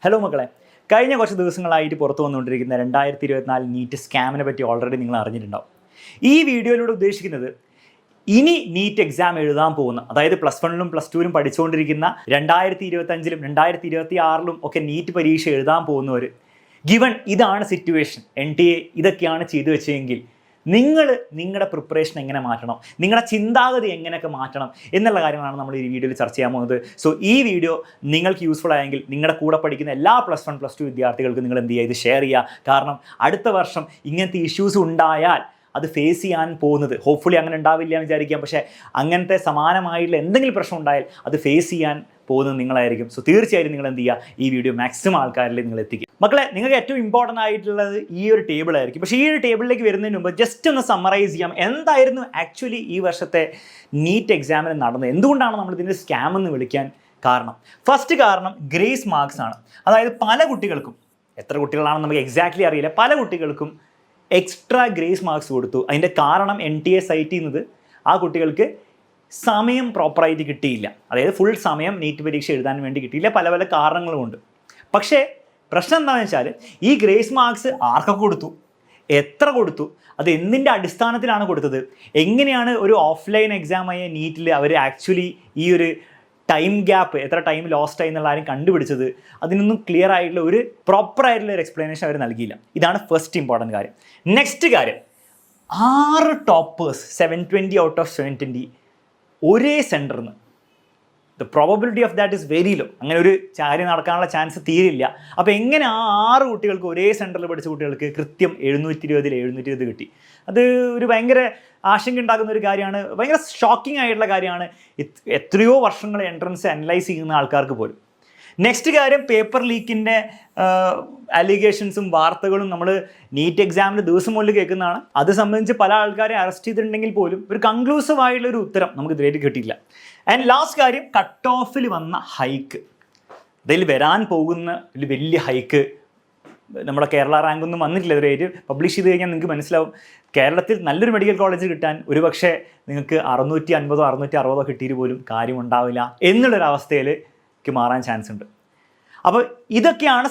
Hello മക്കളെ, കഴിഞ്ഞ കുറച്ച് ദിവസങ്ങളായിട്ട് പുറത്തു വന്നുകൊണ്ടിരിക്കുന്ന 2024 നീറ്റ് സ്കാമിനെ പറ്റി ഓൾറെഡി നിങ്ങൾ അറിഞ്ഞിട്ടുണ്ടാവും. ഈ വീഡിയോയിലൂടെ ഉദ്ദേശിക്കുന്നത് ഇനി നീറ്റ് എക്സാം എഴുതാൻ പോകുന്ന, അതായത് +1ലും +2ലും പഠിച്ചുകൊണ്ടിരിക്കുന്ന 2025ലും 2026ലും ഒക്കെ നീറ്റ് പരീക്ഷ എഴുതാൻ പോകുന്നവർ, ഗിവൺ ഇതാണ് സിറ്റുവേഷൻ, NTA ഇതൊക്കെയാണ് ചെയ്തു വെച്ചതെങ്കിൽ നിങ്ങൾ നിങ്ങളുടെ പ്രിപ്പറേഷൻ എങ്ങനെ മാറ്റണം, നിങ്ങളുടെ ചിന്താഗതി എങ്ങനെയൊക്കെ മാറ്റണം എന്നുള്ള കാര്യങ്ങളാണ് നമ്മൾ ഈ വീഡിയോയിൽ ചർച്ച ചെയ്യാൻ പോകുന്നത്. സോ ഈ വീഡിയോ നിങ്ങൾക്ക് യൂസ്ഫുൾ ആയെങ്കിൽ നിങ്ങളുടെ കൂടെ പഠിക്കുന്ന എല്ലാ +1 +2 വിദ്യാർത്ഥികൾക്ക് നിങ്ങൾ എന്ത് ചെയ്യുക, ഇത് ഷെയർ ചെയ്യുക. കാരണം അടുത്ത വർഷം ഇങ്ങനത്തെ ഇഷ്യൂസ് ഉണ്ടായാൽ അത് ഫേസ് ചെയ്യാൻ പോകുന്നത്, ഹോപ്പ്ഫുള്ളി അങ്ങനെ ഉണ്ടാവില്ല എന്ന് വിചാരിക്കാം, പക്ഷേ അങ്ങനത്തെ സമാനമായിട്ടുള്ള എന്തെങ്കിലും പ്രശ്നം ഉണ്ടായാൽ അത് ഫേസ് ചെയ്യാൻ പോകുന്നത് നിങ്ങളായിരിക്കും. സോ തീർച്ചയായും നിങ്ങൾ എന്ത് ചെയ്യുക, ഈ വീഡിയോ മാക്സിമം ആൾക്കാരിൽ നിങ്ങൾ എത്തിക്കുക. മക്കളെ, നിങ്ങൾക്ക് ഏറ്റവും ഇമ്പോർട്ടൻ്റ് ആയിട്ടുള്ളത് ഈ ഒരു ടേബിൾ ആയിരിക്കും. പക്ഷേ ഈ ഒരു ടേബിളിലേക്ക് വരുന്നതിന് മുമ്പ് ജസ്റ്റ് ഒന്ന് സമ്മറൈസ് ചെയ്യാം, എന്തായിരുന്നു ആക്ച്വലി ഈ വർഷത്തെ നീറ്റ് എക്സാമിന് നടന്നത്, എന്തുകൊണ്ടാണ് നമ്മൾ ഇതിൻ്റെ സ്കാം എന്ന് വിളിക്കാൻ കാരണം. ഫസ്റ്റ് കാരണം ഗ്രേസ് മാർക്സ് ആണ്. അതായത് പല കുട്ടികൾക്കും, എത്ര കുട്ടികളാണെന്ന് നമുക്ക് എക്സാക്ട്ലി അറിയില്ല, പല കുട്ടികൾക്കും എക്സ്ട്രാ ഗ്രേസ് മാർക്സ് കൊടുത്തു. അതിൻ്റെ കാരണം NTA സൈറ്റ് ചെയ്യുന്നത് ആ കുട്ടികൾക്ക് സമയം പ്രോപ്പറായിട്ട് കിട്ടിയില്ല, അതായത് ഫുൾ സമയം നീറ്റ് പരീക്ഷ എഴുതാൻ വേണ്ടി കിട്ടിയില്ല, പല പല കാരണങ്ങളുമുണ്ട്. പക്ഷേ പ്രശ്നം എന്താണെന്ന് വെച്ചാൽ ഈ ഗ്രേസ് മാർക്സ് ആർക്കൊക്കെ കൊടുത്തു, എത്ര കൊടുത്തു, അത് എന്തിൻ്റെ അടിസ്ഥാനത്തിലാണ് കൊടുത്തത്, എങ്ങനെയാണ് ഒരു ഓഫ്ലൈൻ എക്സാമായ നീറ്റിൽ അവർ ആക്ച്വലി ഈ ഒരു ടൈം ഗ്യാപ്പ്, എത്ര ടൈം ലോസ്റ്റ് ആയി എന്നുള്ള ആരും കണ്ടുപിടിച്ചത്, അതിനൊന്നും ക്ലിയർ ആയിട്ടുള്ള ഒരു പ്രോപ്പറായിട്ടുള്ള ഒരു എക്സ്പ്ലനേഷൻ അവർ നൽകിയില്ല. ഇതാണ് ഫസ്റ്റ് ഇമ്പോർട്ടൻറ്റ് കാര്യം. നെക്സ്റ്റ് കാര്യം, 6 ടോപ്പേഴ്സ് 720 ഔട്ട് ഓഫ് 720 ഒരേ സെൻറ്ററിൽ നിന്ന്. The probability of that is very low. അങ്ങനെ ഒരു കാര്യം നടക്കാനുള്ള ചാൻസ് തീരില്ല. അപ്പോൾ എങ്ങനെ ആ 6 കുട്ടികൾക്ക്, ഒരേ സെൻറ്ററിൽ പഠിച്ച കുട്ടികൾക്ക് കൃത്യം 720 കിട്ടി? അത് ഒരു ഭയങ്കര ആശങ്ക ഉണ്ടാകുന്ന ഒരു കാര്യമാണ്, ഭയങ്കര ഷോക്കിംഗ് ആയിട്ടുള്ള കാര്യമാണ് എത്രയോ വർഷങ്ങൾ എൻട്രൻസ് അനലൈസ് ചെയ്യുന്ന ആൾക്കാർക്ക് പോലും. നെക്സ്റ്റ് കാര്യം, പേപ്പർ ലീക്കിൻ്റെ അലിഗേഷൻസും വാർത്തകളും നമ്മൾ നീറ്റ് എക്സാമിന് ദിവസം മുതൽ കേൾക്കുന്നതാണ്. അത് സംബന്ധിച്ച് പല ആൾക്കാരെ അറസ്റ്റ് ചെയ്തിട്ടുണ്ടെങ്കിൽ പോലും ഒരു കൺക്ലൂസീവ് ആയിട്ടുള്ളൊരു ഉത്തരം നമുക്ക് ഇതുവരെ കിട്ടിയില്ല. ആൻഡ് ലാസ്റ്റ് കാര്യം, കട്ട് ഓഫിൽ വന്ന ഹൈക്ക്. അതിൽ വരാൻ പോകുന്ന ഒരു വലിയ ഹൈക്ക് നമ്മുടെ കേരള റാങ്കൊന്നും വന്നിട്ടില്ല ഇതുവരെ. പബ്ലിഷ് ചെയ്ത് കഴിഞ്ഞാൽ നിങ്ങൾക്ക് മനസ്സിലാവും, കേരളത്തിൽ നല്ലൊരു മെഡിക്കൽ കോളേജ് കിട്ടാൻ ഒരു പക്ഷേ നിങ്ങൾക്ക് 650 660 കിട്ടിയിട്ട് പോലും കാര്യമുണ്ടാവില്ല എന്നുള്ളൊരവസ്ഥയിലേക്ക് മാറാൻ ചാൻസ് ഉണ്ട്. അപ്പോൾ ഇതൊക്കെയാണ്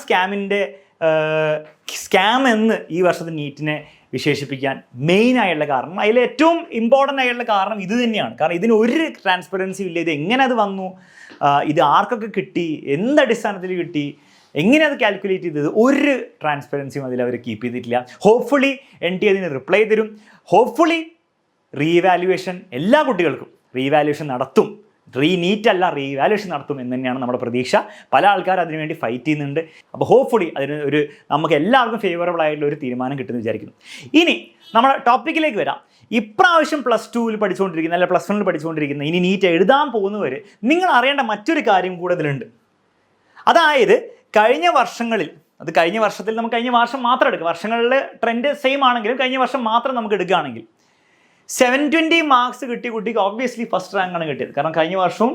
സ്കാം എന്ന് ഈ വർഷത്തെ നീറ്റിനെ വിശേഷിപ്പിക്കാൻ മെയിനായുള്ള കാരണം. അതിൽ ഏറ്റവും ഇമ്പോർട്ടൻ്റ് ആയിട്ടുള്ള കാരണം ഇത് തന്നെയാണ്. കാരണം ഇതിന് ഒരു ട്രാൻസ്പെറൻസി ഇല്ല. ഇത് എങ്ങനെ അത് വന്നു, ഇത് ആർക്കൊക്കെ കിട്ടി, എന്ത് അടിസ്ഥാനത്തിൽ കിട്ടി, എങ്ങനെ അത് കാൽക്കുലേറ്റ് ചെയ്തത്, ഒരു ട്രാൻസ്പെറൻസിയും അതിൽ അവർ കീപ്പ് ചെയ്തിട്ടില്ല. ഹോപ്പ്ഫുള്ളി NTA അതിന് റിപ്ലൈ തരും. ഹോപ്പ്ഫുള്ളി റീവാലുവേഷൻ എല്ലാ കുട്ടികൾക്കും റീവാലുവേഷൻ നടത്തും. നീറ്റ് അല്ല, റീവാലുവേഷൻ നടത്തും എന്ന് തന്നെയാണ് നമ്മുടെ പ്രതീക്ഷ. പല ആൾക്കാർ അതിനുവേണ്ടി ഫൈറ്റ് ചെയ്യുന്നുണ്ട്. അപ്പോൾ ഹോപ്പ്ഫുള്ളി അതിന് ഒരു നമുക്ക് എല്ലാവർക്കും ഫേവറബിൾ ആയിട്ടുള്ള ഒരു തീരുമാനം കിട്ടുമെന്ന് വിചാരിക്കുന്നു. ഇനി നമ്മുടെ ടോപ്പിക്കിലേക്ക് വരാം. ഇപ്രാവശ്യം +2ൽ പഠിച്ചുകൊണ്ടിരിക്കുന്ന, അല്ല +1ൽ പഠിച്ചുകൊണ്ടിരിക്കുന്ന, ഇനി നീറ്റ് എഴുതാൻ പോകുന്നവർ നിങ്ങൾ അറിയേണ്ട മറ്റൊരു കാര്യം കൂടെ ഇതിലുണ്ട്. അതായത് കഴിഞ്ഞ വർഷങ്ങളിൽ, അത് കഴിഞ്ഞ വർഷത്തിൽ നമുക്ക് കഴിഞ്ഞ വർഷം മാത്രം എടുക്കുക, വർഷങ്ങളിലെ ട്രെൻഡ് സെയിം ആണെങ്കിലും കഴിഞ്ഞ വർഷം മാത്രം നമുക്ക് എടുക്കുകയാണെങ്കിൽ 720 മാർക്സ് കിട്ടിയ കുട്ടിക്ക് ഓബ്വിയസ്ലി ഫസ്റ്റ് റാങ്ക് ആണ് കിട്ടിയത്. കാരണം കഴിഞ്ഞ വർഷവും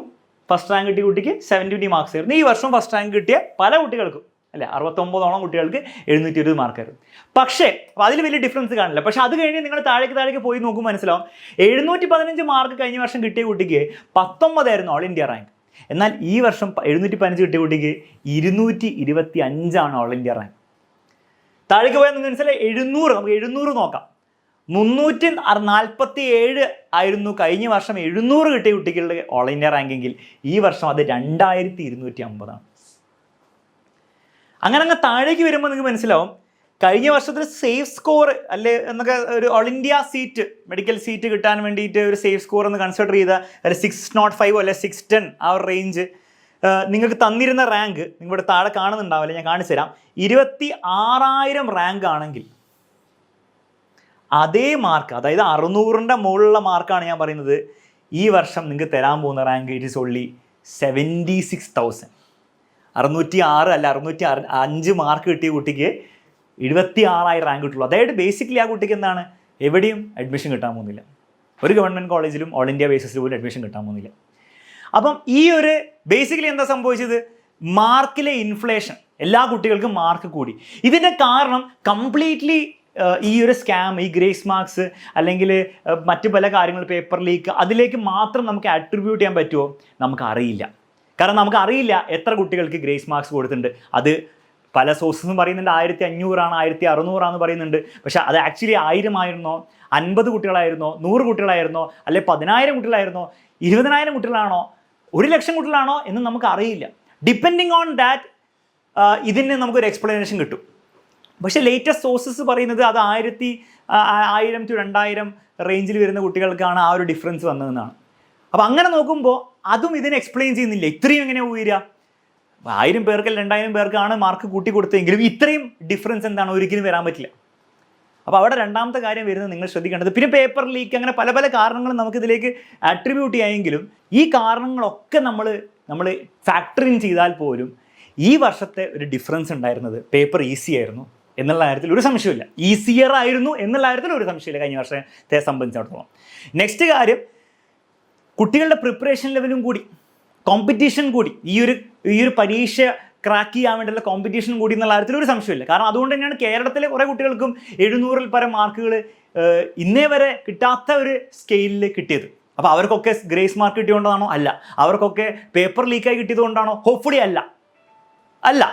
ഫസ്റ്റ് റാങ്ക് കിട്ടിയ കുട്ടിക്ക് 720 മാർക്സ് ആയിരുന്നു. ഈ വർഷം ഫസ്റ്റ് റാങ്ക് കിട്ടിയ പല കുട്ടികൾക്കും, അല്ലേ, 69ഓളം കുട്ടികൾക്ക് 720 മാർക്കായിരുന്നു. പക്ഷേ അതിൽ വലിയ ഡിഫറൻസ് കാണില്ല. പക്ഷേ അത് കഴിഞ്ഞ് നിങ്ങൾ താഴേക്ക് പോയി നോക്കുമ്പോൾ മനസ്സിലാവും, 715 മാർക്ക് കഴിഞ്ഞ വർഷം കിട്ടിയ കുട്ടിക്ക് 19 ആയിരുന്നു ഓൾ ഇന്ത്യ റാങ്ക്. എന്നാൽ ഈ വർഷം 715 കിട്ടിയ കുട്ടിക്ക് 225 ഓൾ ഇന്ത്യ റാങ്ക്. താഴേക്ക് പോയാൽ നിങ്ങൾക്ക് മനസ്സിലായി 700, നമുക്ക് 700 നോക്കാം. 347 ആയിരുന്നു കഴിഞ്ഞ വർഷം 700 കിട്ടിയ കുട്ടികളുടെ ഓൾ ഇന്ത്യ റാങ്കെങ്കിൽ ഈ വർഷം അത് 2250. അങ്ങനെ താഴേക്ക് വരുമ്പോൾ നിങ്ങൾക്ക് മനസ്സിലാവും, കഴിഞ്ഞ വർഷത്തിൽ സേഫ് സ്കോർ അല്ലേ എന്നൊക്കെ, ഒരു all India seat, medical seat കിട്ടാൻ വേണ്ടിയിട്ട് ഒരു സേഫ് സ്കോർ എന്ന് കൺസിഡർ ചെയ്ത ഒരു 605 അല്ലെ 610 ആ ഒരു റേഞ്ച് നിങ്ങൾക്ക് തന്നിരുന്ന റാങ്ക് നിങ്ങളുടെ താഴെ കാണുന്നുണ്ടാവില്ല, ഞാൻ കാണിച്ചു തരാം. 26,000 റാങ്ക് ആണെങ്കിൽ അതേ മാർക്ക്, അതായത് 600ൻ്റെ മുകളിലുള്ള മാർക്കാണ് ഞാൻ പറയുന്നത്, ഈ വർഷം നിങ്ങൾക്ക് തരാൻ പോകുന്ന റാങ്ക് ഇറ്റ് ഈസ് ഓൺലി 76,000. 606 അല്ല 605 മാർക്ക് കിട്ടിയ കുട്ടിക്ക് 26,000 റാങ്ക് കിട്ടുള്ളൂ. അതായത് ബേസിക്കലി ആ കുട്ടിക്ക് എന്താണ്, എവിടെയും അഡ്മിഷൻ കിട്ടാൻ പോകുന്നില്ല. ഒരു ഗവൺമെൻറ് കോളേജിലും ഓൾ ഇന്ത്യ ബേസിസിൽ പോലും അഡ്മിഷൻ കിട്ടാൻ പോകുന്നില്ല. അപ്പം ഈ ഒരു ബേസിക്കലി എന്താ സംഭവിച്ചത്, മാർക്കിലെ ഇൻഫ്ലേഷൻ, എല്ലാ കുട്ടികൾക്കും മാർക്ക് കൂടി. ഇതിൻ്റെ കാരണം കംപ്ലീറ്റ്ലി ഈ ഒരു സ്കാം, ഈ ഗ്രേസ് മാർക്സ് അല്ലെങ്കിൽ മറ്റു പല കാര്യങ്ങൾ, പേപ്പർ ലീക്ക്, അതിലേക്ക് മാത്രം നമുക്ക് അട്രിബ്യൂട്ട് ചെയ്യാൻ പറ്റുമോ, നമുക്കറിയില്ല. കാരണം നമുക്കറിയില്ല എത്ര കുട്ടികൾക്ക് ഗ്രേസ് മാർക്സ് കൊടുത്തിട്ടുണ്ട്. അത് പല സോഴ്സസും പറയുന്നുണ്ട് 1500 1600 പറയുന്നുണ്ട്. പക്ഷേ അത് ആക്ച്വലി 1000 ആയിരുന്നോ, 50 കുട്ടികളായിരുന്നോ, 100 കുട്ടികളായിരുന്നോ, അല്ലെ 10,000 കുട്ടികളായിരുന്നോ, 20,000 കുട്ടികളാണോ, 1,00,000 കുട്ടികളാണോ എന്ന് നമുക്ക് അറിയില്ല. ഡിപ്പെൻഡിങ് ഓൺ ദാറ്റ് ഇതിന് നമുക്കൊരു എക്സ്പ്ലനേഷൻ കിട്ടും. പക്ഷേ ലേറ്റസ്റ്റ് സോഴ്സസ് പറയുന്നത് അത് 1000 to 2000 റേഞ്ചിൽ വരുന്ന കുട്ടികൾക്കാണ് ആ ഒരു ഡിഫറൻസ് വന്നതെന്നാണ്. അപ്പോൾ അങ്ങനെ നോക്കുമ്പോൾ അതും ഇതിനെ എക്സ്പ്ലെയിൻ ചെയ്യുന്നില്ല. ഇത്രയും എങ്ങനെ ഉയരുക? 1000 പേർക്ക് 2000 പേർക്കാണ് മാർക്ക് കൂട്ടി കൊടുത്തെങ്കിലും ഇത്രയും ഡിഫറൻസ് എന്താണ് ഒരിക്കലും വരാൻ പറ്റില്ല. അപ്പോൾ അവിടെ രണ്ടാമത്തെ കാര്യം വരുന്നത് നിങ്ങൾ ശ്രദ്ധിക്കേണ്ടത്, പിന്നെ പേപ്പർ ലീക്ക്, അങ്ങനെ പല പല കാരണങ്ങളും നമുക്കിതിലേക്ക് അട്രിബ്യൂട്ട് ചെയ്യാമെങ്കിലും ഈ കാരണങ്ങളൊക്കെ നമ്മൾ ഫാക്ടർ ഇൻ ചെയ്താൽ പോലും ഈ വർഷത്തെ ഒരു ഡിഫറൻസ് ഉണ്ടായിരുന്നത് പേപ്പർ ഈസി ആയിരുന്നു എന്നുള്ള കാര്യത്തിൽ ഒരു സംശയമില്ല. ഈസിയർ ആയിരുന്നു എന്നുള്ള കാര്യത്തിൽ ഒരു സംശയമില്ല കഴിഞ്ഞ വർഷത്തെ സംബന്ധിച്ചിടത്തോളം. നെക്സ്റ്റ് കാര്യം, കുട്ടികളുടെ പ്രിപ്പറേഷൻ ലെവലും കൂടി, കോമ്പറ്റീഷൻ കൂടി, ഈ ഒരു പരീക്ഷ ക്രാക്ക് ചെയ്യാൻ വേണ്ടിയുള്ള കോമ്പറ്റീഷൻ കൂടി എന്നുള്ള കാര്യത്തിൽ ഒരു സംശയമില്ല. കാരണം അതുകൊണ്ട് തന്നെയാണ് കേരളത്തിലെ കുറേ കുട്ടികൾക്കും 700-ൽ പരം മാർക്കുകൾ ഇന്നേ വരെ കിട്ടാത്ത ഒരു സ്കെയിലിൽ കിട്ടിയത്. അപ്പോൾ അവർക്കൊക്കെ ഗ്രേസ് മാർക്ക് കിട്ടിയതുകൊണ്ടാണോ? അല്ല. അവർക്കൊക്കെ പേപ്പർ ലീക്കായി കിട്ടിയതുകൊണ്ടാണോ? ഹോപ്പ്ഫുള്ളി അല്ല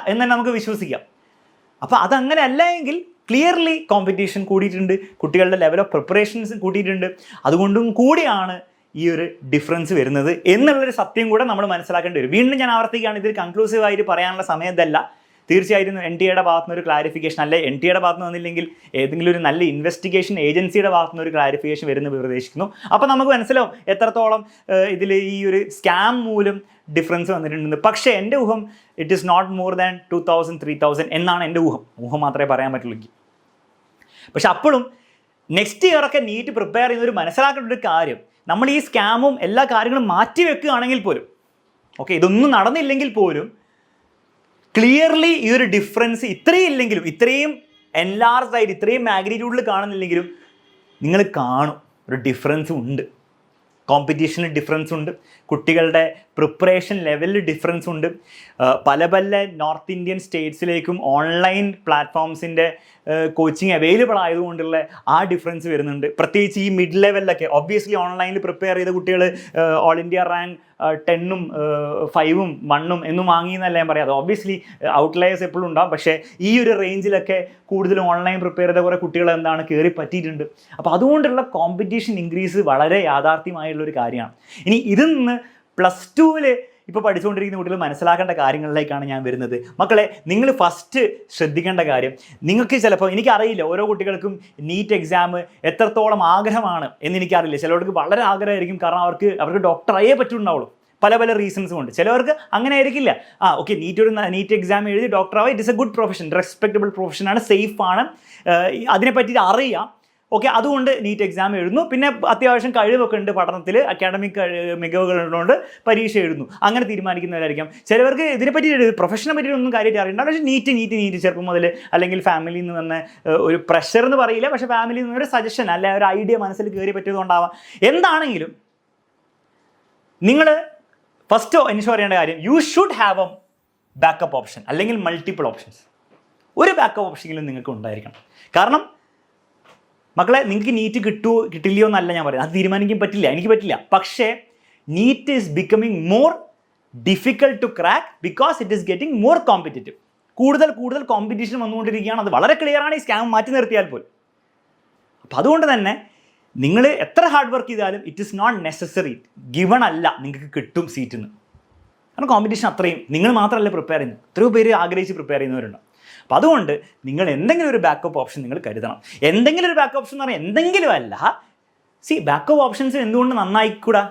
എന്ന് തന്നെ നമുക്ക് വിശ്വസിക്കാം. അപ്പോൾ അതങ്ങനെ അല്ല എങ്കിൽ ക്ലിയർലി കോമ്പറ്റീഷൻ കൂടിയിട്ടുണ്ട്, കുട്ടികളുടെ ലെവൽ ഓഫ് പ്രിപ്പറേഷൻസ് കൂട്ടിയിട്ടുണ്ട്. അതുകൊണ്ടും കൂടിയാണ് ഈ ഒരു ഡിഫറൻസ് വരുന്നത് എന്നുള്ളൊരു സത്യം കൂടെ നമ്മൾ മനസ്സിലാക്കേണ്ടി വരും. വീണ്ടും ഞാൻ ആവർത്തിക്കുകയാണ്, ഇതൊരു കൺക്ലൂസീവായിട്ട് പറയാനുള്ള സമയത്തല്ല. തീർച്ചയായിട്ടും NTA ഭാഗത്തുനിന്ന് ഒരു ക്ലാരിഫിക്കേഷൻ, അല്ലെ NTA ഭാഗത്തുനിന്ന് വന്നില്ലെങ്കിൽ ഏതെങ്കിലും ഒരു നല്ല ഇൻവെസ്റ്റിഗേഷൻ ഏജൻസിയുടെ ഭാഗത്തുനിന്ന് ഒരു ക്ലാരിഫിക്കേഷൻ വരുന്നത് പ്രതീക്ഷിക്കുന്നു. അപ്പോൾ നമുക്ക് മനസ്സിലാവും എത്രത്തോളം ഇതിൽ ഈ ഒരു സ്കാം മൂലം ഡിഫറൻസ് വന്നിട്ടുണ്ടെന്ന്. പക്ഷേ എൻ്റെ ഊഹം it is not more than 2000-3000 എന്നാണ് എൻ്റെ ഊഹം മാത്രമേ പറയാൻ പറ്റുള്ളൂ. പക്ഷെ അപ്പോഴും നെക്സ്റ്റ് ഇയറൊക്കെ നീറ്റ് പ്രിപ്പയർ ചെയ്യുന്നവർ മനസ്സിലാക്കേണ്ട ഒരു കാര്യം, നമ്മൾ ഈ സ്കാമും എല്ലാ കാര്യങ്ങളും മാറ്റി വെക്കുകയാണെങ്കിൽ പോലും, ഓക്കെ, ഇതൊന്നും നടന്നില്ലെങ്കിൽ പോലും ക്ലിയർലി ഈ ഒരു ഡിഫറൻസ് ഇത്രയും ഇല്ലെങ്കിലും, ഇത്രയും എൻലാർജ് ആയിട്ട് ഇത്രയും മാഗ്നിറ്റ്യൂഡിൽ കാണുന്നില്ലെങ്കിലും നിങ്ങൾ കാണും ഒരു ഡിഫറൻസ് ഉണ്ട്. കോമ്പറ്റീഷനിൽ ഡിഫറൻസ് ഉണ്ട്, കുട്ടികളുടെ പ്രിപ്പറേഷൻ ലെവലിൽ ഡിഫറൻസ് ഉണ്ട്. പല നോർത്ത് ഇന്ത്യൻ സ്റ്റേറ്റ്സിലേക്കും ഓൺലൈൻ പ്ലാറ്റ്ഫോംസിൻ്റെ കോച്ചിങ് അവൈലബിൾ ആയതുകൊണ്ടുള്ള ആ ഡിഫറൻസ് വരുന്നുണ്ട്. പ്രത്യേകിച്ച് ഈ മിഡ് ലെവലിലൊക്കെ ഒബ്വിയസ്ലി ഓൺലൈനിൽ പ്രിപ്പയർ ചെയ്ത കുട്ടികൾ ഓൾ ഇന്ത്യ റാങ്ക് 10ഉം 5ഉം 1ഉം എന്നും വാങ്ങിയെന്നല്ല ഞാൻ പറയാം. അത് ഒബ്വിയസ്ലി ഔട്ട്ലയേഴ്സ് എപ്പോഴും ഉണ്ടാവും. പക്ഷേ ഈ ഒരു റേഞ്ചിലൊക്കെ കൂടുതലും ഓൺലൈൻ പ്രിപ്പയർ ചെയ്ത കുറേ കുട്ടികൾ എന്താണ് കയറി പറ്റിയിട്ടുണ്ട്. അപ്പോൾ അതുകൊണ്ടുള്ള കോമ്പറ്റീഷൻ ഇൻക്രീസ് വളരെ യാഥാർത്ഥ്യമായുള്ളൊരു കാര്യമാണ്. ഇനി ഇതിൽ നിന്ന് +2-ൽ ഇപ്പോൾ പഠിച്ചുകൊണ്ടിരിക്കുന്ന കുട്ടികൾ മനസ്സിലാക്കേണ്ട കാര്യങ്ങളിലേക്കാണ് ഞാൻ വരുന്നത്. മക്കളെ, നിങ്ങൾ ഫസ്റ്റ് ശ്രദ്ധിക്കേണ്ട കാര്യം, നിങ്ങൾക്ക് ചിലപ്പോൾ, എനിക്കറിയില്ല ഓരോ കുട്ടികൾക്കും നീറ്റ് എക്സാം എത്രത്തോളം ആഗ്രഹമാണ് എന്നെനിക്കറിയില്ല. ചിലവർക്ക് വളരെ ആഗ്രഹമായിരിക്കും, കാരണം അവർക്ക് ഡോക്ടറായേ പറ്റുന്നുണ്ടാവുള്ളൂ, പല റീസൺസും ഉണ്ട്. ചിലവർക്ക് അങ്ങനെ ആയിരിക്കില്ല. ഓക്കെ, നീറ്റ് എക്സാം എഴുതി ഡോക്ടറാവുക, it is a good profession, respectable പ്രൊഫഷനാണ്, സേഫാണ്, അതിനെപ്പറ്റി അറിയാം. ഓക്കെ, അതുകൊണ്ട് നീറ്റ് എക്സാം എഴുതുന്നു. പിന്നെ അത്യാവശ്യം കഴിവൊക്കെ ഉണ്ട് പഠനത്തിൽ, അക്കാഡമിക് മികവുകളുള്ളതുകൊണ്ട് പരീക്ഷ എഴുതുന്നു, അങ്ങനെ തീരുമാനിക്കുന്നവരായിരിക്കാം. ചിലവർക്ക് ഇതിനെപ്പറ്റി പ്രൊഫഷനെ പറ്റി ഒന്നും കാര്യമായിട്ട് അറിയണ്ട, പക്ഷേ നീറ്റ് ചെറുപ്പം മുതൽ അല്ലെങ്കിൽ ഫാമിലിയിൽ നിന്ന് വന്ന ഒരു പ്രഷർ എന്ന് പറയില്ല, പക്ഷേ ഫാമിലിയിൽ നിന്ന് ഒരു സജഷൻ അല്ലെ ഒരു ഐഡിയ മനസ്സിൽ കയറി പറ്റിയതുകൊണ്ടാവാം. എന്താണെങ്കിലും നിങ്ങൾ ഫസ്റ്റ് എൻഷുർ ചെയ്യേണ്ട കാര്യം, you should have A backup option അല്ലെങ്കിൽ മൾട്ടിപ്പിൾ ഓപ്ഷൻസ്. ഒരു ബാക്കപ്പ് ഓപ്ഷനെങ്കിലും നിങ്ങൾക്ക് ഉണ്ടായിരിക്കണം. കാരണം മക്കളെ, നിങ്ങൾക്ക് നീറ്റ് കിട്ടുമോ കിട്ടില്ലയോ എന്നല്ല ഞാൻ പറയുന്നത്, അത് തീരുമാനിക്കാൻ പറ്റില്ല, എനിക്ക് പറ്റില്ല. പക്ഷേ NEET is becoming more difficult to crack because it is getting more competitive. കൂടുതൽ കോമ്പറ്റീഷൻ വന്നുകൊണ്ടിരിക്കുകയാണ്. അത് വളരെ ക്ലിയറാണ് ഈ സ്കാം മാറ്റി നിർത്തിയാൽ പോലും. അപ്പോൾ അതുകൊണ്ട് തന്നെ നിങ്ങൾ എത്ര ഹാർഡ് വർക്ക് ചെയ്താലും it is not necessary, given അല്ല നിങ്ങൾക്ക് കിട്ടും സീറ്റിന്. കാരണം കോമ്പറ്റീഷൻ അത്രയും, നിങ്ങൾ മാത്രമല്ല പ്രിപ്പയർ ചെയ്യുന്നത്, എത്രയോ പേര് ആഗ്രഹിച്ച് പ്രിപ്പയർ ചെയ്യുന്നവരുണ്ട്. അപ്പോൾ അതുകൊണ്ട് നിങ്ങൾ എന്തെങ്കിലും ഒരു ബാക്കപ്പ് ഓപ്ഷൻ നിങ്ങൾ കരുതണം. എന്തെങ്കിലും ഒരു ബാക്കപ്പ് ഓപ്ഷൻ എന്ന് പറഞ്ഞാൽ എന്തെങ്കിലും അല്ല. ബാക്കപ്പ് ഓപ്ഷൻസ് എന്തുകൊണ്ട് നന്നായിക്കൂടാ?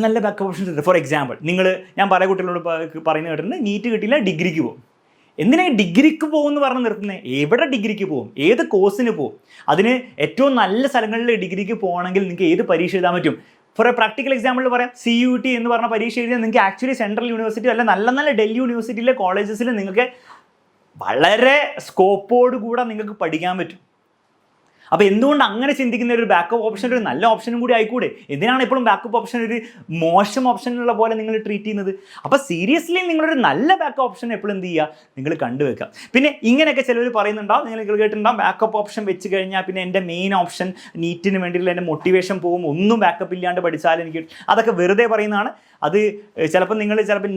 നല്ല ബാക്കപ്പ് ഓപ്ഷൻസ് ഉണ്ട്. ഫോർ എക്സാമ്പിൾ, ഞാൻ പല കുട്ടികളോട് പറയുന്നത് കേട്ടിട്ടുണ്ട്, നീറ്റ് കിട്ടിയില്ല ഡിഗ്രിക്ക് പോകും. എന്തിനാണ് ഡിഗ്രിക്ക് പോകുമെന്ന് പറഞ്ഞ് നിർത്തുന്നത്? എവിടെ ഡിഗ്രിക്ക് പോകും? ഏത് കോഴ്സിന് പോകും? അതിന് ഏറ്റവും നല്ല സ്ഥലങ്ങളിൽ ഡിഗ്രിക്ക് പോകണമെങ്കിൽ നിങ്ങൾക്ക് ഏത് പരീക്ഷ എഴുതാൻ പറ്റും? ഫോർ എ പ്രാക്ടിക്കൽ എക്സാമ്പിൾ പറയാം, CUT എന്ന് പറഞ്ഞ പരീക്ഷ എഴുതിയാൽ നിങ്ങൾക്ക് ആക്ച്വലി സെൻട്രൽ യൂണിവേഴ്സിറ്റി അല്ല നല്ല ഡൽഹി യൂണിവേഴ്സിറ്റിയിലെ കോളേജസിൽ നിങ്ങൾക്ക് വളരെ സ്കോപ്പോട് കൂടെ നിങ്ങൾക്ക് പഠിക്കാൻ പറ്റും. അപ്പോൾ എന്തുകൊണ്ട് അങ്ങനെ ചിന്തിക്കുന്ന ഒരു ബാക്കപ്പ് ഓപ്ഷൻ ഒരു നല്ല ഓപ്ഷനും കൂടി ആയിക്കൂടെ? എന്തിനാണ് എപ്പോഴും ബാക്കപ്പ് ഓപ്ഷൻ ഒരു മോശം ഓപ്ഷനുള്ള പോലെ നിങ്ങൾ ട്രീറ്റ് ചെയ്യുന്നത്? അപ്പോൾ സീരിയസ്ലി നിങ്ങളൊരു നല്ല ബാക്കപ്പ് ഓപ്ഷൻ എപ്പോഴും എന്ത് ചെയ്യുക, നിങ്ങൾ കണ്ടുവെക്കുക. പിന്നെ ഇങ്ങനെയൊക്കെ ചിലർ പറയുന്നുണ്ടാവും, നിങ്ങൾ കേട്ടിട്ടുണ്ടാവും, ബാക്കപ്പ് ഓപ്ഷൻ വെച്ച് കഴിഞ്ഞാൽ പിന്നെ എൻ്റെ മെയിൻ ഓപ്ഷൻ നീറ്റിന് വേണ്ടിയിട്ടുള്ള എൻ്റെ മോട്ടിവേഷൻ പോകും, ഒന്നും ബാക്കപ്പ് ഇല്ലാണ്ട് പഠിച്ചാൽ എനിക്ക്. അതൊക്കെ വെറുതെ പറയുന്നതാണ്. അത് ചിലപ്പോൾ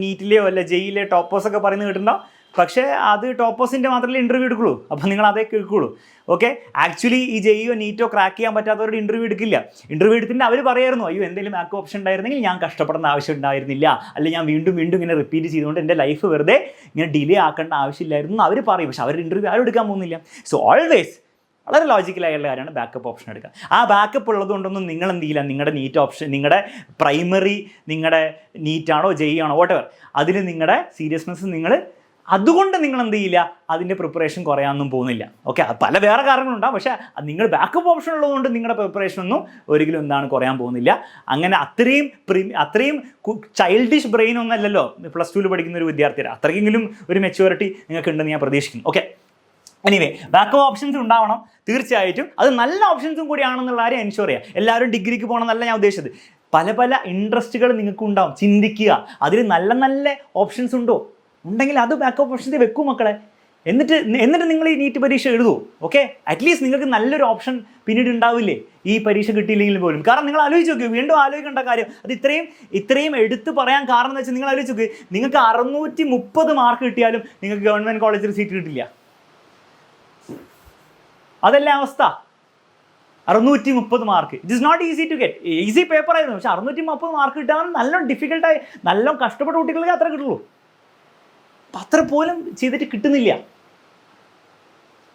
നീറ്റിലെയോ അല്ല ജെയിലെ ടോപ്പേഴ്സൊക്കെ പറയുന്നത് കേട്ടിട്ടുണ്ടാവും. പക്ഷേ അത് ടോപ്പേഴ്സിൻ്റെ മാത്രമല്ലേ ഇൻ്റർവ്യൂ എടുക്കുള്ളൂ. അപ്പോൾ നിങ്ങൾ അതേ കേൾക്കുള്ളൂ. ഓക്കെ, ആക്ച്വലി ഈ ജെയ്യോ നീറ്റോ ക്രാക്ക് ചെയ്യാൻ പറ്റാത്തവരുടെ ഇൻ്റർവ്യൂ എടുക്കില്ല. ഇൻ്റർവ്യൂ എടുത്തിട്ട് അവർ പറയായിരുന്നു, അയ്യോ എന്തെങ്കിലും ബാക്ക് ഓപ്ഷൻ ഉണ്ടായിരുന്നെങ്കിൽ ഞാൻ കഷ്ടപ്പെടേണ്ട ആവശ്യം ഉണ്ടായിരുന്നില്ല, അല്ലെങ്കിൽ ഞാൻ വീണ്ടും ഇങ്ങനെ റിപ്പീറ്റ് ചെയ്തുകൊണ്ട് എൻ്റെ ലൈഫ് വെറുതെ ഇങ്ങനെ ഡിലേ ആക്കേണ്ട ആവശ്യമില്ലായിരുന്നു എന്ന് അവർ പറയും. പക്ഷേ അവരുടെ ഇൻ്റർവ്യൂ ആരും എടുക്കാൻ പോകുന്നില്ല. സോ ഓൾവേസ് വളരെ ലോജിക്കലായുള്ള കാര്യമാണ് ബാക്കപ്പ് ഓപ്ഷൻ എടുക്കുക. ആ ബാക്കപ്പ് ഉള്ളതുകൊണ്ടൊന്നും നിങ്ങൾ എന്ത് ചെയ്യില്ല, നിങ്ങളുടെ നീറ്റ് ഓപ്ഷൻ, നിങ്ങളുടെ പ്രൈമറി, നിങ്ങളുടെ നീറ്റാണോ ജെയ് ആണോ വോട്ടെവർ, അതിൽ നിങ്ങളുടെ സീരിയസ്നെസ് നിങ്ങൾ അതുകൊണ്ട് നിങ്ങൾ എന്ത് ചെയ്യില്ല, അതിൻ്റെ പ്രിപ്പറേഷൻ കുറയാനൊന്നും പോകുന്നില്ല. ഓക്കെ, പല വേറെ കാരണങ്ങളുണ്ടാകും. പക്ഷേ നിങ്ങൾ ബാക്കപ്പ് ഓപ്ഷൻ ഉള്ളതുകൊണ്ട് നിങ്ങളുടെ പ്രിപ്പറേഷനൊന്നും ഒരിക്കലും എന്താണ് കുറയാൻ പോകുന്നില്ല. അങ്ങനെ അത്രയും ചൈൽഡിഷ് ബ്രെയിൻ ഒന്നല്ലല്ലോ +2 പഠിക്കുന്ന ഒരു വിദ്യാർത്ഥിയുടെ. അത്രയെങ്കിലും ഒരു മെച്യൂരിറ്റി നിങ്ങൾക്ക് ഉണ്ടെന്ന് ഞാൻ പ്രതീക്ഷിക്കുന്നു. ഓക്കെ, എനിവേ ബാക്കപ്പ് ഓപ്ഷൻസ് ഉണ്ടാവണം തീർച്ചയായിട്ടും. അത് നല്ല ഓപ്ഷൻസും കൂടിയാണെന്നുള്ള കാര്യം എൻഷുർ ചെയ്യുക. എല്ലാവരും ഡിഗ്രിക്ക് പോകണം എന്നല്ല ഞാൻ ഉദ്ദേശിച്ചത്. പല ഇൻട്രസ്റ്റുകൾ നിങ്ങൾക്ക് ഉണ്ടാവും. ചിന്തിക്കുക, അതിൽ നല്ല ഓപ്ഷൻസ് ഉണ്ടോ, ഉണ്ടെങ്കിൽ അത് ബാക്കപ്പ് ഓപ്ഷൻസ് വെക്കും മക്കളെ. എന്നിട്ട് നിങ്ങൾ ഈ നീറ്റ് പരീക്ഷ എഴുതൂ. ഓക്കെ, അറ്റ്ലീസ്റ്റ് നിങ്ങൾക്ക് നല്ലൊരു ഓപ്ഷൻ പിന്നീട് ഉണ്ടാവില്ലേ ഈ പരീക്ഷ കിട്ടിയില്ലെങ്കിൽ പോലും. കാരണം നിങ്ങൾ ആലോചിച്ച് നോക്കുക, വീണ്ടും ആലോചിക്കേണ്ട കാര്യം. അത് ഇത്രയും എടുത്ത് പറയാൻ കാരണം എന്ന് വെച്ചാൽ നിങ്ങൾ ആലോചിച്ച് നോക്കുക, നിങ്ങൾക്ക് 630 മാർക്ക് കിട്ടിയാലും നിങ്ങൾക്ക് ഗവൺമെൻറ് കോളേജിൽ സീറ്റ് കിട്ടില്ല. അതല്ല അവസ്ഥ. 630 mark, it is not easy to get. Easy paper ആയിരുന്നു, പക്ഷേ 630 മാർക്ക് കിട്ടാൻ നല്ല ഡിഫിക്കൽട്ടായി, നല്ല കഷ്ടപ്പെട്ട കുട്ടികൾക്ക് അത്ര കിട്ടുള്ളൂ. അപ്പം അത്ര പോലും ചെയ്തിട്ട് കിട്ടുന്നില്ല.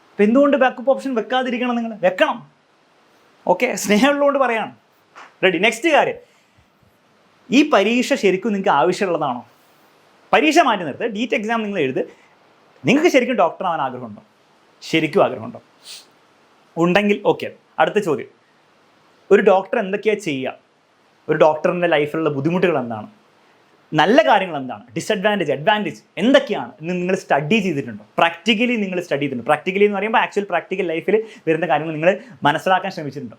അപ്പം എന്തുകൊണ്ട് ബാക്കപ്പ് ഓപ്ഷൻ വെക്കാതിരിക്കണം? നിങ്ങൾ വെക്കണം. ഓക്കെ, സ്നേഹമുള്ളതുകൊണ്ട് പറയാണ്. റെഡി. നെക്സ്റ്റ് കാര്യം, ഈ പരീക്ഷ ശരിക്കും നിങ്ങൾക്ക് ആവശ്യമുള്ളതാണോ? പരീക്ഷ മാറ്റി നിർത്തുക, നീറ്റ് എക്സാം നിങ്ങൾ എഴുത്. നിങ്ങൾക്ക് ശരിക്കും ഡോക്ടർ ആവാൻ ആഗ്രഹമുണ്ടോ? ശരിക്കും ആഗ്രഹമുണ്ടോ? ഉണ്ടെങ്കിൽ ഓക്കെ. അടുത്ത ചോദ്യം, ഒരു ഡോക്ടർ എന്തൊക്കെയാണ് ചെയ്യുക? ഒരു ഡോക്ടറിൻ്റെ ലൈഫിലുള്ള ബുദ്ധിമുട്ടുകൾ എന്താണ്? നല്ല കാര്യങ്ങൾ എന്താണ്? ഡിസഡ്വാൻറ്റേജ്, അഡ്വാൻറ്റേജ് എന്തൊക്കെയാണ് എന്ന് നിങ്ങൾ സ്റ്റഡി ചെയ്തിട്ടുണ്ടോ? പ്രാക്ടിക്കലി നിങ്ങൾ സ്റ്റഡി ചെയ്തിട്ടുണ്ടോ? പ്രാക്ടിക്കലി എന്ന് പറയുമ്പോൾ ആക്ച്വൽ പ്രാക്ടിക്കൽ ലൈഫിൽ വരുന്ന കാര്യങ്ങൾ നിങ്ങൾ മനസ്സിലാക്കാൻ ശ്രമിച്ചിട്ടുണ്ടോ?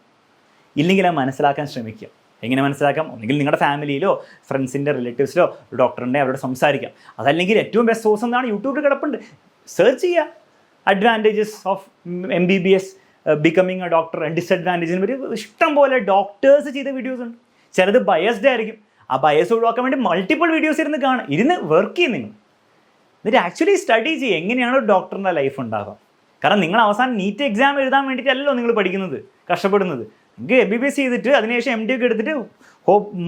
ഇല്ലെങ്കിൽ അത് മനസ്സിലാക്കാൻ ശ്രമിക്കുക. എങ്ങനെ മനസ്സിലാക്കാം? ഒന്നുകിൽ നിങ്ങളുടെ ഫാമിലിയിലോ ഫ്രണ്ട്സിൻ്റെ റിലേറ്റീവ്സിലോ ഡോക്ടറിൻ്റെ അവരോട് സംസാരിക്കാം. അതല്ലെങ്കിൽ ഏറ്റവും ബെസ്റ്റ് സോഴ്സ് എന്താണ്? യൂട്യൂബിൽ കിടപ്പുണ്ട്, സെർച്ച് ചെയ്യുക. Advantages of MBBS, becoming a doctor, ഡിസഡ്വാൻറ്റേജിന് ഒരു ഇഷ്ടം പോലെ ഡോക്ടേഴ്സ് ചെയ്ത വീഡിയോസ് ഉണ്ട്. ചിലത് ബയസ്ഡ് ആയിരിക്കും. ആ ബയസ് ഒഴിവാക്കാൻ വേണ്ടി മൾട്ടിപ്പിൾ വീഡിയോസ് ഇരുന്ന് വർക്ക് ചെയ്യും നിങ്ങൾ. എന്നിട്ട് ആക്ച്വലി സ്റ്റഡി ചെയ്യുക എങ്ങനെയാണ് ഒരു ഡോക്ടറിൻ്റെ ലൈഫ് ഉണ്ടാകുക. കാരണം നിങ്ങൾ അവസാനം നീറ്റ് എക്സാം എഴുതാൻ വേണ്ടിയിട്ടല്ലോ നിങ്ങൾ പഠിക്കുന്നത്, കഷ്ടപ്പെടുന്നത്. നിങ്ങൾക്ക് MBBS ചെയ്തിട്ട് അതിനുശേഷം MD ഒക്കെ എടുത്തിട്ട്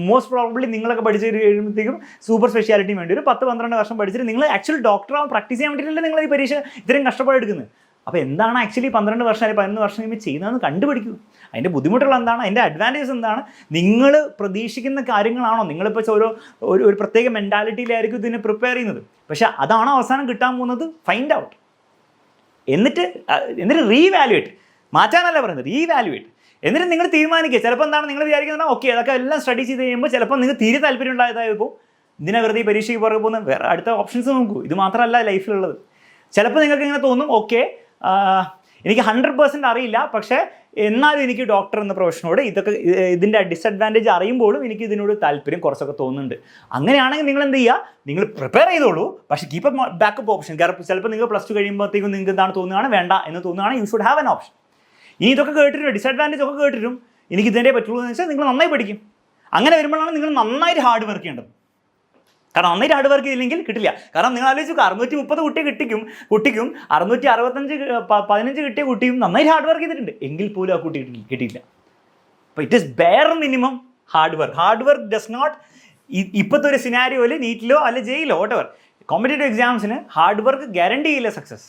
മോസ്റ്റ് പ്രോബബ്ലി നിങ്ങളൊക്കെ പഠിച്ച് കഴിയുമ്പോഴത്തേക്കും സൂപ്പർ സ്പെഷ്യാലിറ്റി വേണ്ടി ഒരു 10-12 വർഷം പഠിച്ചിട്ട് നിങ്ങൾ ആക്ച്വൽ ഡോക്ടറാവാൻ പ്രാക്ടീസ് ചെയ്യാൻ വേണ്ടിയിട്ടല്ലേ നിങ്ങൾ ഈ പരീക്ഷ ഇത്രയും കഷ്ടപ്പാടെടുക്കുന്നത്. അപ്പോൾ എന്താണ് ആക്ച്വലി 12 വർഷം അല്ലെങ്കിൽ 11 വർഷം കഴിയുമ്പോൾ ചെയ്യുന്നതെന്ന് കണ്ടുപിടിക്കൂ. അതിൻ്റെ ബുദ്ധിമുട്ടുകൾ എന്താണ്, അതിൻ്റെ അഡ്വാൻറ്റേജസ് എന്താണ്, നിങ്ങൾ പ്രതീക്ഷിക്കുന്ന കാര്യങ്ങളാണോ? നിങ്ങളിപ്പോൾ ഒരു പ്രത്യേക മെൻറ്റാലിറ്റിയിലായിരിക്കും ഇതിനെ പ്രിപ്പയർ ചെയ്യുന്നത്. പക്ഷേ അതാണോ അവസാനം കിട്ടാൻ പോകുന്നത്? Find out. എന്നിട്ട് റീവാലുവേറ്റ്, മാറ്റാനല്ല പറയുന്നത്, റീവാലുവേറ്റ്. എന്നിട്ട് നിങ്ങൾ തീരുമാനിക്കുക. ചിലപ്പോൾ എന്താണ് നിങ്ങൾ വിചാരിക്കുന്നത്, ഓക്കെ അതൊക്കെ എല്ലാം സ്റ്റഡി ചെയ്ത് കഴിയുമ്പോൾ ചിലപ്പോൾ നിങ്ങൾക്ക് തീരെ താല്പര്യം ഉണ്ടായതായപ്പോൾ ഇതിനെ വെറുതെ ഈ പരീക്ഷയ്ക്ക് പുറകെ പോകുന്ന വേറെ അടുത്ത ഓപ്ഷൻസ് നോക്കൂ. ഇത് മാത്രമല്ല ലൈഫിലുള്ളത്. ചിലപ്പോൾ നിങ്ങൾക്ക് ഇങ്ങനെ തോന്നും, ഓക്കെ എനിക്ക് 100% അറിയില്ല, പക്ഷേ എന്നാലും എനിക്ക് ഡോക്ടർ എന്ന പ്രൊഫഷനോട് ഇതിൻ്റെ ഡിസഡ്വാൻറ്റേജ് അറിയുമ്പോഴും എനിക്ക് ഇതിനോട് താല്പര്യം കുറച്ചൊക്കെ തോന്നുന്നുണ്ട്. അങ്ങനെയാണെങ്കിൽ നിങ്ങൾ എന്ത് ചെയ്യുക, നിങ്ങൾ പ്രിപ്പയർ ചെയ്തോളൂ. പക്ഷേ കീപ്പ് എ ബാക്കപ്പ് ഓപ്ഷൻ. കാരണം ചിലപ്പോൾ നിങ്ങൾ +2 കഴിയുമ്പോഴത്തേക്കും നിങ്ങൾക്ക് എന്താണ് തോന്നുകയാണ്, വേണ്ട എന്ന് തോന്നുകയാണ്, you should have an option. ഇനി ഇതൊക്കെ കേട്ടിട്ടും ഡിസഡ്വാൻറ്റേജ് ഒക്കെ കേട്ടിട്ടും എനിക്ക് ഇതിൻ്റെ പറ്റുള്ളൂ എന്ന് വെച്ചാൽ നിങ്ങൾ നന്നായി പഠിക്കും. അങ്ങനെ വരുമ്പോഴാണ് നിങ്ങൾ നന്നായിട്ട് ഹാർഡ് വർക്ക് ചെയ്യേണ്ടത്. കാരണം നന്നായിട്ട് ഹാർഡ് വർക്ക് ചെയ്തില്ലെങ്കിൽ കിട്ടില്ല. കാരണം നിങ്ങൾ ആലോചിച്ചു, 630 കുട്ടിക്കും 665 കിട്ടിയ കുട്ടിയും നന്നായിട്ട് ഹാർഡ് വർക്ക് ചെയ്തിട്ടുണ്ട്, എങ്കിൽ പോലും ആ കുട്ടി കിട്ടിയില്ല. അപ്പോൾ it is bare minimum hard work. Hard work does not, ഇപ്പോഴത്തെ ഒരു സിനാരിയോയിൽ നീറ്റിലോ അല്ലെ ജെയിലോ വോട്ടെവർ കോമ്പറ്റേറ്റീവ് എക്സാംസിന് ഹാർഡ് വർക്ക് ഗ്യാരണ്ടി ചെയ്യില്ല സക്സസ്.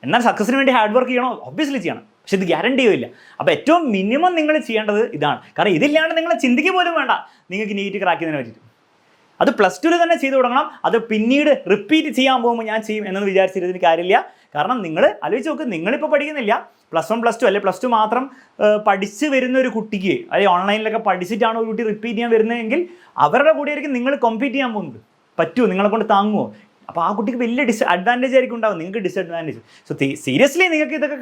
എന്നാൽ സക്സസിന് വേണ്ടി ഹാർഡ് വർക്ക് ചെയ്യണോ? ഒബ്വിയസ്ലി ചെയ്യണം, പക്ഷെ ഇത് ഗ്യാരണ്ടി ചെയ്യില്ല. അപ്പോൾ ഏറ്റവും മിനിമം നിങ്ങൾ ചെയ്യേണ്ടത് ഇതാണ്. കാരണം ഇതില്ലാണ്ട് നിങ്ങൾ ചിന്തിക്കുക പോലും വേണ്ട നിങ്ങൾക്ക് നീറ്റ് ക്രാക്ക് ചെയ്യുന്നതിനെ പറ്റിയിട്ട്. അത് +2 തന്നെ ചെയ്തു തുടങ്ങണം. അത് പിന്നീട് റിപ്പീറ്റ് ചെയ്യാൻ പോകുമ്പോൾ ഞാൻ ചെയ്യും എന്നൊന്ന് വിചാരിച്ചിരുന്നതിന് കാര്യമില്ല. കാരണം നിങ്ങൾ ആലോചിച്ച് നോക്ക്, നിങ്ങളിപ്പോൾ പഠിക്കുന്നില്ല, +1 +2 അല്ലെ +2 മാത്രം പഠിച്ച് വരുന്ന ഒരു കുട്ടിക്ക്, അല്ലെങ്കിൽ ഓൺലൈനിലൊക്കെ പഠിച്ചിട്ടാണ് ഒരു കുട്ടി റിപ്പീറ്റ് ചെയ്യാൻ വരുന്നതെങ്കിൽ അവരുടെ കൂടെ ആയിരിക്കും നിങ്ങൾ കോമ്പീറ്റ് ചെയ്യാൻ പോകുന്നത്. പറ്റുമോ? നിങ്ങളെ കൊണ്ട് താങ്ങുമോ? അപ്പോൾ ആ കുട്ടിക്ക് വലിയ അഡ്വാൻറ്റേജ് ആയിരിക്കും ഉണ്ടാവും, നിങ്ങൾക്ക് ഡിസഡ്വാൻറ്റേജ്. സോ സീരിയസ്ലി നിങ്ങൾക്ക് ഇതൊക്കെ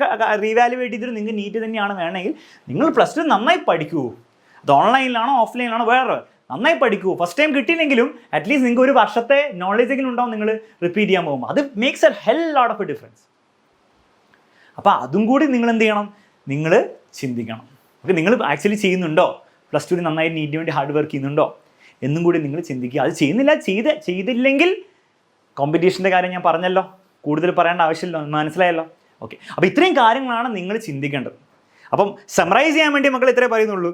റീവാലുവേറ്റ് ചെയ്തിട്ട് നിങ്ങൾക്ക് നീറ്റ് തന്നെയാണ് വേണമെങ്കിൽ നിങ്ങൾ പ്ലസ് ടു നന്നായി പഠിക്കൂ. അത് ഓൺലൈനിലാണോ ഓഫ്ലൈനിലാണോ വേറെ, നന്നായി പഠിക്കൂ. ഫസ്റ്റ് ടൈം കിട്ടിയില്ലെങ്കിലും അറ്റ്ലീസ്റ്റ് നിങ്ങൾക്ക് ഒരു വർഷത്തെ നോളേജെങ്കിലും ഉണ്ടാവും നിങ്ങൾ റിപ്പീറ്റ് ചെയ്യാൻ പോകുമ്പോൾ. അത് makes a hell lot of a difference. അപ്പോൾ അതും കൂടി നിങ്ങൾ എന്ത് ചെയ്യണം, നിങ്ങൾ ചിന്തിക്കണം. ഓക്കെ, നിങ്ങൾ ആക്ച്വലി ചെയ്യുന്നുണ്ടോ, പ്ലസ് ടുവിന് നന്നായി നീറ്റിന് വേണ്ടി ഹാർഡ് വർക്ക് ചെയ്യുന്നുണ്ടോ എന്നും കൂടി നിങ്ങൾ ചിന്തിക്കുക. അത് ചെയ്യുന്നില്ല, ചെയ്തില്ലെങ്കിൽ കോമ്പറ്റീഷൻ്റെ കാര്യം ഞാൻ പറഞ്ഞല്ലോ, കൂടുതൽ പറയേണ്ട ആവശ്യമില്ല, മനസ്സിലായല്ലോ. ഓക്കെ, അപ്പോൾ ഇത്രയും കാര്യങ്ങളാണ് നിങ്ങൾ ചിന്തിക്കേണ്ടത്. അപ്പം സമറൈസ് ചെയ്യാൻ വേണ്ടി മക്കൾ ഇത്രേ പറയുന്നുള്ളൂ.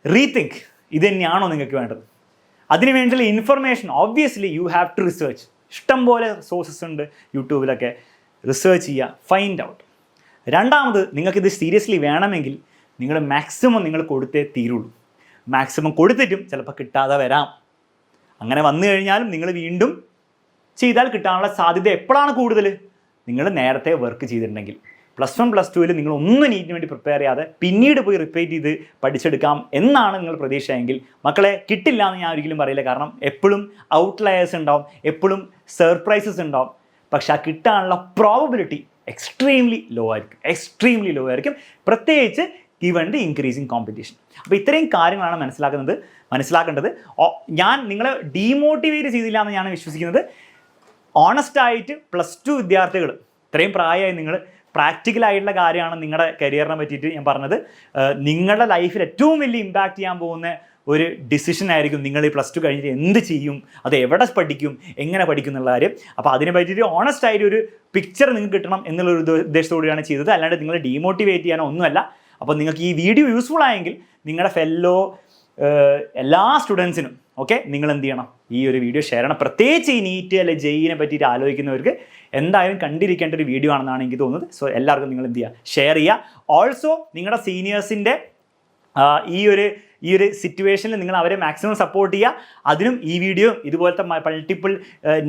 റീതിങ്ക്, ഇത് തന്നെയാണോ നിങ്ങൾക്ക് വേണ്ടത്? അതിന് വേണ്ടിയുള്ള information obviously you have to research. ഇഷ്ടം പോലെ സോഴ്സസ് ഉണ്ട് യൂട്യൂബിലൊക്കെ, റിസർച്ച് ചെയ്യുക, ഫൈൻഡ് ഔട്ട്. രണ്ടാമത്, നിങ്ങൾക്കിത് സീരിയസ്ലി വേണമെങ്കിൽ നിങ്ങൾ മാക്സിമം നിങ്ങൾ കൊടുത്തേ തീരുള്ളൂ. മാക്സിമം കൊടുത്തിട്ടും ചിലപ്പോൾ കിട്ടാതെ വരാം. അങ്ങനെ വന്നു കഴിഞ്ഞാലും നിങ്ങൾ വീണ്ടും ചെയ്താൽ കിട്ടാനുള്ള സാധ്യത എപ്പോഴാണ് കൂടുതൽ? നിങ്ങൾ നേരത്തെ വർക്ക് ചെയ്തിട്ടുണ്ടെങ്കിൽ. പ്ലസ് 1 പ്ലസ് 2 നിങ്ങൾ ഒന്നും നീറ്റിന് വേണ്ടി പ്രിപ്പയർ ചെയ്യാതെ പിന്നീട് പോയി റിപ്പീറ്റ് ചെയ്ത് പഠിച്ചെടുക്കാം എന്നാണ് നിങ്ങൾ പ്രതീക്ഷയെങ്കിൽ മക്കളെ കിട്ടില്ല എന്ന് ഞാൻ ഒരിക്കലും പറയില്ല. കാരണം എപ്പോഴും ഔട്ട്ലയേഴ്സ് ഉണ്ടാവും, എപ്പോഴും സർപ്രൈസസ് ഉണ്ടാവും. പക്ഷെ ആ കിട്ടാനുള്ള പ്രോബബിലിറ്റി എക്സ്ട്രീംലി ലോ ആയിരിക്കും, പ്രത്യേകിച്ച് ഗിവൺ ദി ഇൻക്രീസിങ് കോമ്പറ്റീഷൻ. അപ്പോൾ ഇത്രയും കാര്യങ്ങളാണ് മനസ്സിലാക്കേണ്ടത്. ഞാൻ നിങ്ങളെ ഡീമോട്ടിവേറ്റ് ചെയ്തില്ല എന്ന് ഞാൻ വിശ്വസിക്കുന്നത്. ഓണസ്റ്റായിട്ട് പ്ലസ് 2 വിദ്യാർത്ഥികൾ, ഇത്രയും പ്രായമായി നിങ്ങൾ, പ്രാക്ടിക്കലായിട്ടുള്ള കാര്യമാണ് നിങ്ങളുടെ കരിയറിനെ പറ്റിയിട്ട് ഞാൻ പറഞ്ഞത്. നിങ്ങളുടെ ലൈഫിൽ ഏറ്റവും വലിയ ഇമ്പാക്റ്റ് ചെയ്യാൻ പോകുന്ന ഒരു ഡിസിഷൻ ആയിരിക്കും നിങ്ങൾ ഈ പ്ലസ് 2 കഴിഞ്ഞിട്ട് എന്ത് ചെയ്യും, അത് എവിടെ പഠിക്കും, എങ്ങനെ പഠിക്കും എന്നുള്ള കാര്യം. അപ്പോൾ അതിനെ പറ്റിയിട്ട് ഓണസ്റ്റായിട്ട് ഒരു പിക്ചർ നിങ്ങൾക്ക് കിട്ടണം എന്നുള്ളൊരു ഉദ്ദേശത്തോടെയാണ് ചെയ്തത്, അല്ലാണ്ട് നിങ്ങളെ ഡീമോട്ടിവേറ്റ് ചെയ്യാനോ ഒന്നുമല്ല. അപ്പോൾ നിങ്ങൾക്ക് ഈ വീഡിയോ യൂസ്ഫുൾ ആയെങ്കിൽ നിങ്ങളുടെ ഫെല്ലോ എല്ലാ സ്റ്റുഡൻസിനും ഓക്കെ നിങ്ങൾ എന്ത് ചെയ്യണം, ഈ ഒരു വീഡിയോ ഷെയർ ചെയ്യണം. പ്രത്യേകിച്ച് ഈ നീറ്റ് അല്ലെ ജെഇനെ പറ്റിയിട്ട് ആലോചിക്കുന്നവർക്ക് എന്തായാലും കണ്ടിരിക്കേണ്ട ഒരു വീഡിയോ ആണെന്നാണ് എനിക്ക് തോന്നുന്നത്. സോ എല്ലാവർക്കും നിങ്ങൾ എന്ത് ചെയ്യുക, ഷെയർ ചെയ്യുക. ഓൾസോ നിങ്ങളുടെ സീനിയേഴ്സിൻ്റെ ഈ ഒരു സിറ്റുവേഷനിൽ നിങ്ങൾ അവരെ മാക്സിമം സപ്പോർട്ട് ചെയ്യുക. അതിനും ഈ വീഡിയോ ഇതുപോലത്തെ മൾട്ടിപ്പിൾ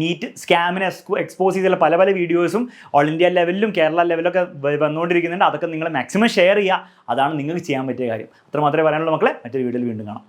നീറ്റ് സ്കാമിനെ എക്സ്പോസ് ചെയ്തുള്ള പല വീഡിയോസും ഓൾ ഇന്ത്യ ലെവലിലും കേരള ലെവലിലൊക്കെ വന്നുകൊണ്ടിരിക്കുന്നുണ്ട്. അതൊക്കെ നിങ്ങൾ മാക്സിമം ഷെയർ ചെയ്യുക. അതാണ് നിങ്ങൾക്ക് ചെയ്യാൻ പറ്റിയ കാര്യം. അത്ര മാത്രമേ പറയാനുള്ളൂ മക്കളെ. മറ്റൊരു വീഡിയോയിൽ വീണ്ടും കാണാം.